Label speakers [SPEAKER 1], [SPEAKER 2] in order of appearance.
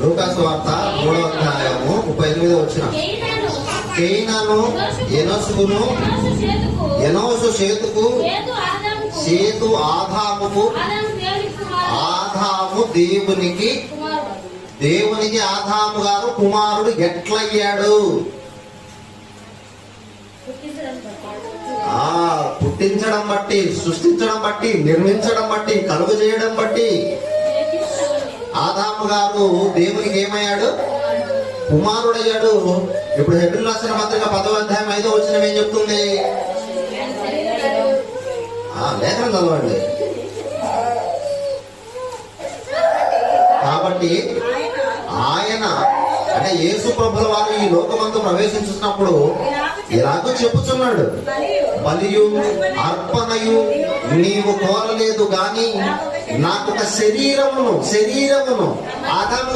[SPEAKER 1] లూకాసు వార్త 3వ అధ్యాయము 38వ వచనం. కేయినాను ఎనోషుకును, ఎనోషు షేతుకు, షేతు ఆదాముకు, ఆదాము దేవునికి ఆదాము గారు కుమారుడు ఎట్లయ్యాడు? పుట్టించడం బట్టి, సృష్టించడం బట్టి, నిర్మించడం బట్టి, కలుగు చేయడం బట్టి ఆదాము గారు దేవునికి ఏమయ్యాడు? కుమారుడయ్యాడు. ఇప్పుడు హెబ్రీయులకు రాసిన పత్రిక 10వ అధ్యాయం 5వ వచనం ఏం చెప్తుంది? లేఖనం చదవండి. కాబట్టి ఆయన అంటే యేసు ప్రభుల వారు ఈ లోకమందు ప్రవేశించినప్పుడు ఇలాగో చెప్పుచున్నాడు, బలియు అర్పణయు నీవు కోరలేదు గాని నాకు ఒక శరీరమును ఆదాము